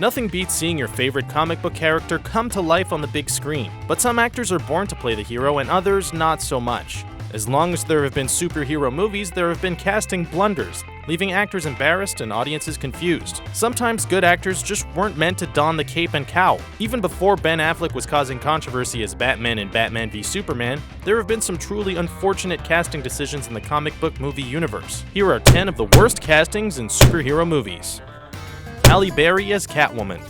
Nothing beats seeing your favorite comic book character come to life on the big screen, but some actors are born to play the hero and others not so much. As long as there have been superhero movies, there have been casting blunders, leaving actors embarrassed and audiences confused. Sometimes good actors just weren't meant to don the cape and cowl. Even before Ben Affleck was causing controversy as Batman in Batman v Superman, there have been some truly unfortunate casting decisions in the comic book movie universe. Here are 10 of the worst castings in superhero movies. Halle Berry as Catwoman.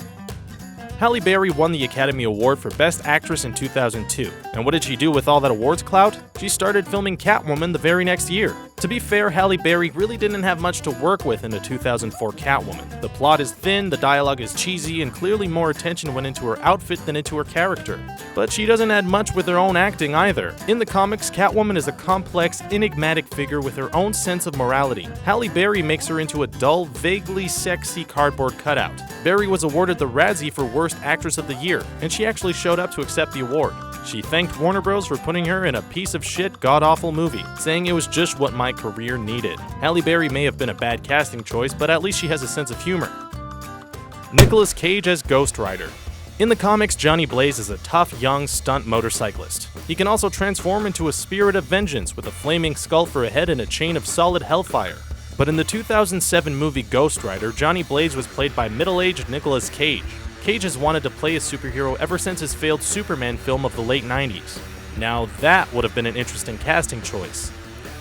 Halle Berry won the Academy Award for Best Actress in 2002. And what did she do with all that awards clout? She started filming Catwoman the very next year. To be fair, Halle Berry really didn't have much to work with in the 2004 Catwoman. The plot is thin, the dialogue is cheesy, and clearly more attention went into her outfit than into her character. But she doesn't add much with her own acting either. In the comics, Catwoman is a complex, enigmatic figure with her own sense of morality. Halle Berry makes her into a dull, vaguely sexy cardboard cutout. Berry was awarded the Razzie for Worst Actress of the Year, and she actually showed up to accept the award. She thanked Warner Bros. For putting her in a piece of shit, god-awful movie, saying it was just what my career needed. Halle Berry may have been a bad casting choice, but at least she has a sense of humor. Nicolas Cage as Ghost Rider. In the comics, Johnny Blaze is a tough, young stunt motorcyclist. He can also transform into a spirit of vengeance with a flaming skull for a head and a chain of solid hellfire. But in the 2007 movie Ghost Rider, Johnny Blaze was played by middle-aged Nicolas Cage. Cage has wanted to play a superhero ever since his failed Superman film of the late 90s. Now that would have been an interesting casting choice.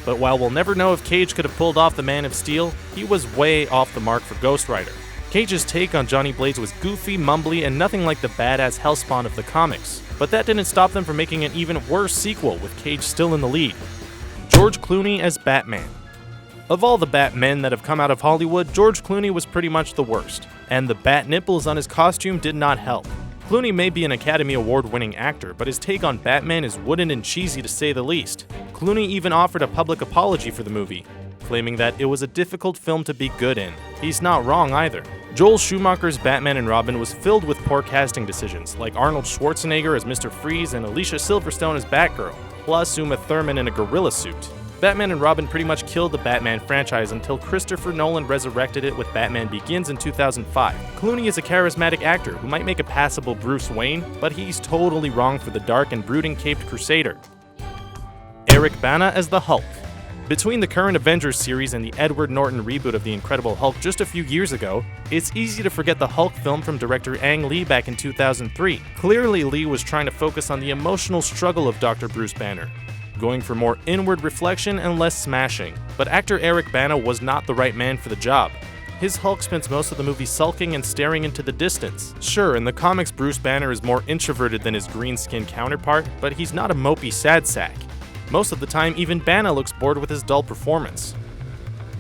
But while we'll never know if Cage could have pulled off the Man of Steel, he was way off the mark for Ghost Rider. Cage's take on Johnny Blaze was goofy, mumbly, and nothing like the badass hellspawn of the comics. But that didn't stop them from making an even worse sequel with Cage still in the lead. George Clooney as Batman. Of all the Batmen that have come out of Hollywood, George Clooney was pretty much the worst, and the bat nipples on his costume did not help. Clooney may be an Academy Award-winning actor, but his take on Batman is wooden and cheesy to say the least. Clooney even offered a public apology for the movie, claiming that it was a difficult film to be good in. He's not wrong either. Joel Schumacher's Batman and Robin was filled with poor casting decisions, like Arnold Schwarzenegger as Mr. Freeze and Alicia Silverstone as Batgirl, plus Uma Thurman in a gorilla suit. Batman and Robin pretty much killed the Batman franchise until Christopher Nolan resurrected it with Batman Begins in 2005. Clooney is a charismatic actor who might make a passable Bruce Wayne, but he's totally wrong for the dark and brooding caped Crusader. Eric Bana as the Hulk. Between the current Avengers series and the Edward Norton reboot of The Incredible Hulk just a few years ago, it's easy to forget the Hulk film from director Ang Lee back in 2003. Clearly, Lee was trying to focus on the emotional struggle of Dr. Bruce Banner, going for more inward reflection and less smashing. But actor Eric Bana was not the right man for the job. His Hulk spends most of the movie sulking and staring into the distance. Sure, in the comics Bruce Banner is more introverted than his green-skinned counterpart, but he's not a mopey sad sack. Most of the time, even Bana looks bored with his dull performance.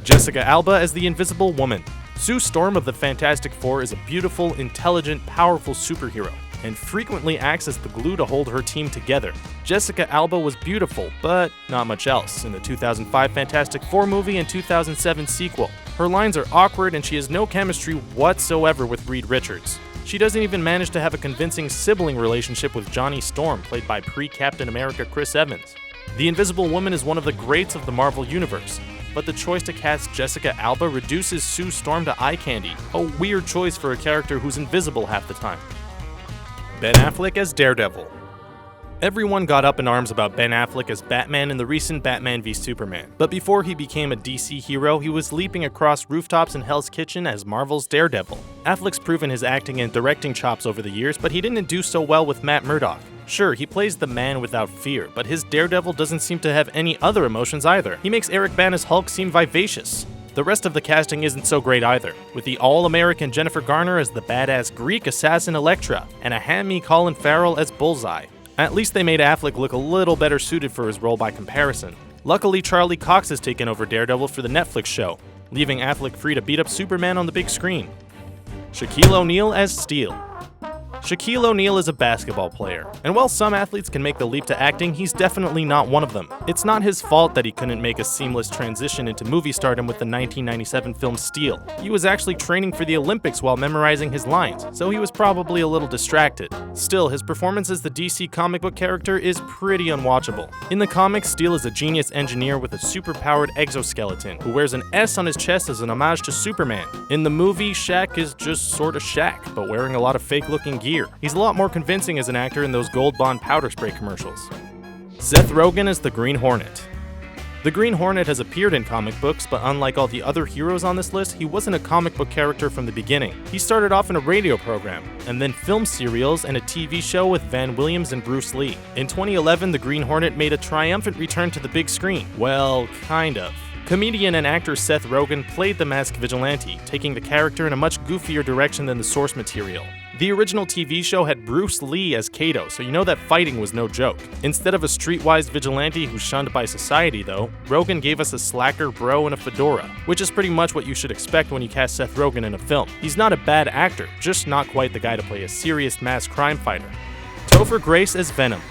Jessica Alba as the Invisible Woman. Sue Storm of the Fantastic Four is a beautiful, intelligent, powerful superhero, and frequently acts as the glue to hold her team together. Jessica Alba was beautiful, but not much else, in the 2005 Fantastic Four movie and 2007 sequel. Her lines are awkward and she has no chemistry whatsoever with Reed Richards. She doesn't even manage to have a convincing sibling relationship with Johnny Storm, played by pre-Captain America Chris Evans. The Invisible Woman is one of the greats of the Marvel Universe, but the choice to cast Jessica Alba reduces Sue Storm to eye candy, a weird choice for a character who's invisible half the time. Ben Affleck as Daredevil. Everyone got up in arms about Ben Affleck as Batman in the recent Batman v Superman, but before he became a DC hero, he was leaping across rooftops in Hell's Kitchen as Marvel's Daredevil. Affleck's proven his acting and directing chops over the years, but he didn't do so well with Matt Murdock. Sure, he plays the man without fear, but his Daredevil doesn't seem to have any other emotions either. He makes Eric Bana's Hulk seem vivacious. The rest of the casting isn't so great either, with the all-American Jennifer Garner as the badass Greek assassin Elektra, and a hammy Colin Farrell as Bullseye. At least they made Affleck look a little better suited for his role by comparison. Luckily, Charlie Cox has taken over Daredevil for the Netflix show, leaving Affleck free to beat up Superman on the big screen. Shaquille O'Neal as Steel. Shaquille O'Neal is a basketball player, and while some athletes can make the leap to acting, he's definitely not one of them. It's not his fault that he couldn't make a seamless transition into movie stardom with the 1997 film Steel. He was actually training for the Olympics while memorizing his lines, so he was probably a little distracted. Still, his performance as the DC comic book character is pretty unwatchable. In the comics, Steel is a genius engineer with a superpowered exoskeleton who wears an S on his chest as an homage to Superman. In the movie, Shaq is just sorta Shaq, but wearing a lot of fake-looking gear. He's a lot more convincing as an actor in those Gold Bond powder spray commercials. Seth Rogen as the Green Hornet. The Green Hornet has appeared in comic books, but unlike all the other heroes on this list, he wasn't a comic book character from the beginning. He started off in a radio program, and then film serials and a TV show with Van Williams and Bruce Lee. In 2011, the Green Hornet made a triumphant return to the big screen. Well, kind of. Comedian and actor Seth Rogen played the masked vigilante, taking the character in a much goofier direction than the source material. The original TV show had Bruce Lee as Kato, so you know that fighting was no joke. Instead of a streetwise vigilante who's shunned by society though, Rogen gave us a slacker bro in a fedora, which is pretty much what you should expect when you cast Seth Rogen in a film. He's not a bad actor, just not quite the guy to play a serious mass crime fighter. Topher Grace as Venom.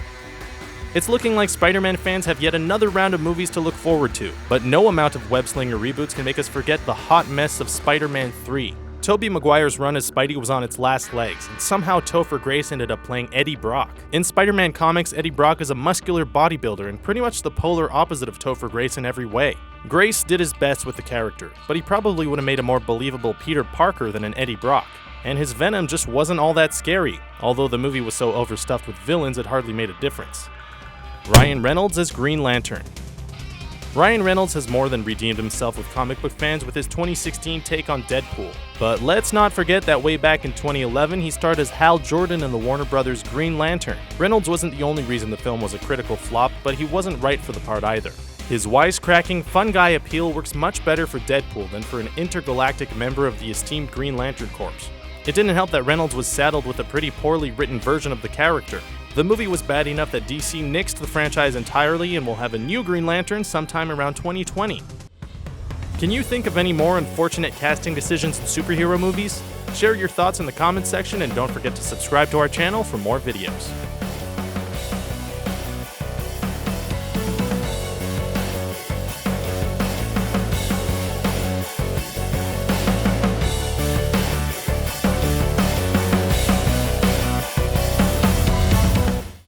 It's looking like Spider-Man fans have yet another round of movies to look forward to, but no amount of web-slinger reboots can make us forget the hot mess of Spider-Man 3. Tobey Maguire's run as Spidey was on its last legs, and somehow Topher Grace ended up playing Eddie Brock. In Spider-Man comics, Eddie Brock is a muscular bodybuilder and pretty much the polar opposite of Topher Grace in every way. Grace did his best with the character, but he probably would have made a more believable Peter Parker than an Eddie Brock. And his Venom just wasn't all that scary, although the movie was so overstuffed with villains it hardly made a difference. Ryan Reynolds as Green Lantern. Ryan Reynolds has more than redeemed himself with comic book fans with his 2016 take on Deadpool. But let's not forget that way back in 2011, he starred as Hal Jordan in the Warner Brothers' Green Lantern. Reynolds wasn't the only reason the film was a critical flop, but he wasn't right for the part either. His wisecracking, fun guy appeal works much better for Deadpool than for an intergalactic member of the esteemed Green Lantern Corps. It didn't help that Reynolds was saddled with a pretty poorly written version of the character. The movie was bad enough that DC nixed the franchise entirely and will have a new Green Lantern sometime around 2020. Can you think of any more unfortunate casting decisions in superhero movies? Share your thoughts in the comments section and don't forget to subscribe to our channel for more videos.